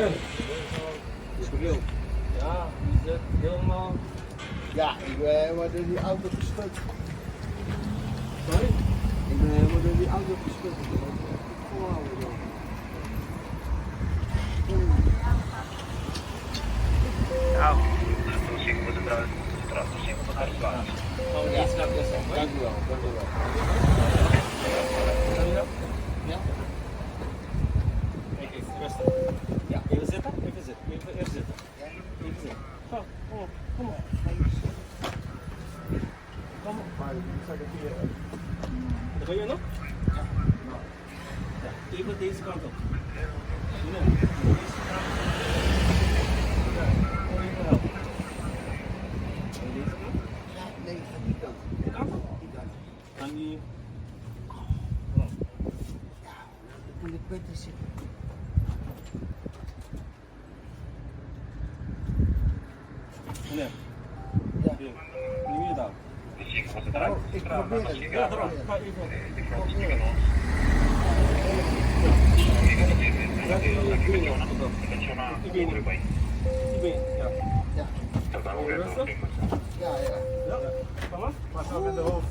Ja, die zit helemaal... Ja, ik ben helemaal door die auto geschud. Sorry? Ik ben helemaal door die auto geschud. Volhouden dan. Nou, misschien moet het eruit. Misschien moet het eruit zwaar. Oh, die is gaat best wel. Dank u wel, dank u wel. Ja? Kijk eens, rustig. Ja, even zitten, even zitten. Even eerst zitten. Even zitten. Kom, kom op, kom op. Kom op. Maar ik zag het hier. Dat wil je nog? Ja. Ja, even deze kant op. Nee, deze kant op. Ja, even helpen. En deze kant? Ja, nee, van die kant. Die kant op? Die kant. Kan die... Ja, dan moet ik beter zitten. Nee. Ja. Hier. Nu weer daar. Oh, ik probeer het. Ja, daarom. Ga even. Ik probeer het. Die been, ja. Ja. Rustig? Ja, ja. Ja. Kom maar. Pas op met de hoofd.